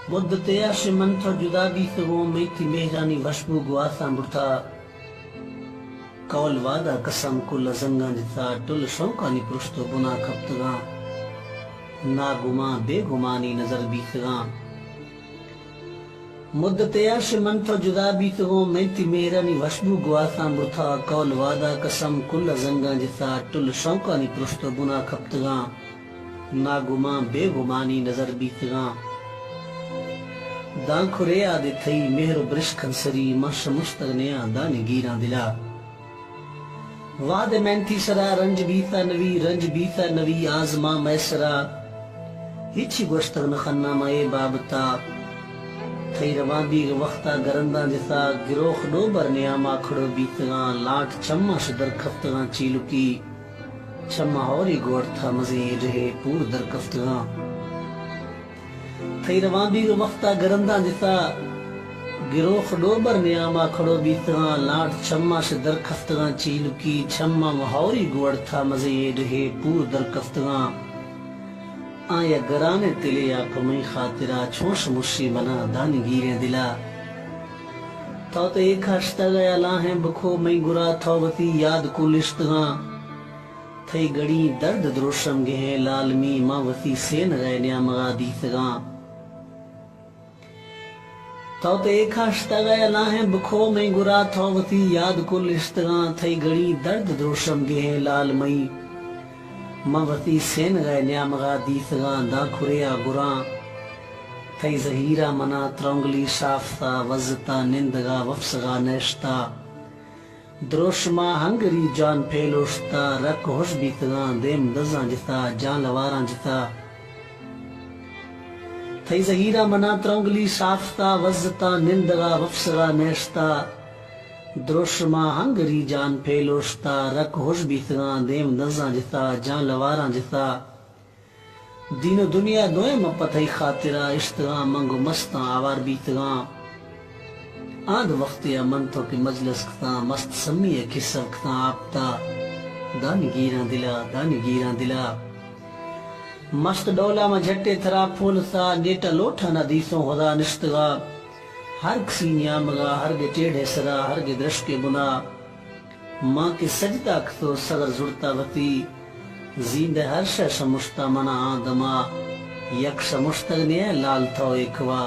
مدت عرش من تھا جدا بھی سگوں میں تھی مہرانی وشبو گواسا مرتا کول وعدہ قسم کل زنگاں جتا ٹل شوقانی پرشتو گناہ کھپتگاں نا گماں بے گمانی نظر بیتگاں مدت عرش من تھا جدا بھی سگوں میں تھی مہرانی وشبو گواسا مرتا کول وعدہ قسم کل زنگاں جتا ٹل شوقانی پرشتو گناہ کھپتگاں نا گماں بے گمانی نظر بیتگاں دان کھرے آدھے تھئی مہر و برش کھنسری مش مشتغنیا دانی گیران دلا وعد مینتی سرا رنج بیتا نوی آزما میسرا ہچی گوشتگ نخنا مائے بابتا تھئی روان بیگ وقتا گرندان جتا گروخ ڈو برنیا ما کھڑو بیتگاں لاٹ چمہ شدر کھفتگاں چیلکی چمہ ہوری گوڑ تھا مزے رہے پور در کفتگاں تھئی روان بیگ وقتا گرندان جتا گروخ ڈوبر نیاما کھڑو بیتگاں لاٹ چھما سے در کفتگاں چیلکی چھما مہوری گوڑ تھا مزے رہے پور در کفتگاں آیا گرانے تلے یا کمی خاطرہ چھوش مشی بنا دانی گیریں دلا تو ایک ہشتا گیا لاہیں بکھو میں گرا تھوبتی یاد کو لشتگاں تھئی گڑی درد دروشم گہیں لالمی ماوتی سین گئے نیامگا دیتگاں تو ایک ہشتا گیا لاہیں بکھو میں گرا تھوبتی یاد کو لشتگاں تھئی گڑی درد دروشم گہیں لالمی ماوتی سین گئے نیامگا دیتگاں دا کھریا گراں تھئی زہیرہ منا ترونگلی شافتا وزتا نندگا وفسگا نیشتا دروشما ہنگری جان پھیلوشتا رک ہوش بیتگاں دیم دزاں جتا جان لواراں جتا تھئی زہیرہ منا ترونگلی شافتا وزتا نندگا وفسگا نیشتا دروشما ہنگری جان پھیلوشتا رک ہوش بیتگاں دیم دزاں جتا جان لواراں جتا دین و دنیا دوئے مپتھئی خاطرہ اشتگاں منگو مستاں آوار بیتگاں آدھ وقتی امن تو کی مجلس کتا مست سمی ہے کسر کتا آپتا دانی گیران دلا مست ڈولا میں جھٹے تھرا پھولتا نیٹا لوٹا ندیسوں خدا نشتگا ہر کسی نیامگا ہر گے ٹیڑھے سرا ہر گے درشک بنا ماں کے سجدہ کتو صدر زڑتا وطی زیندہ ہر شہ شمشتا منا آدما یک شمشتگ نیا لال تھو ایکوا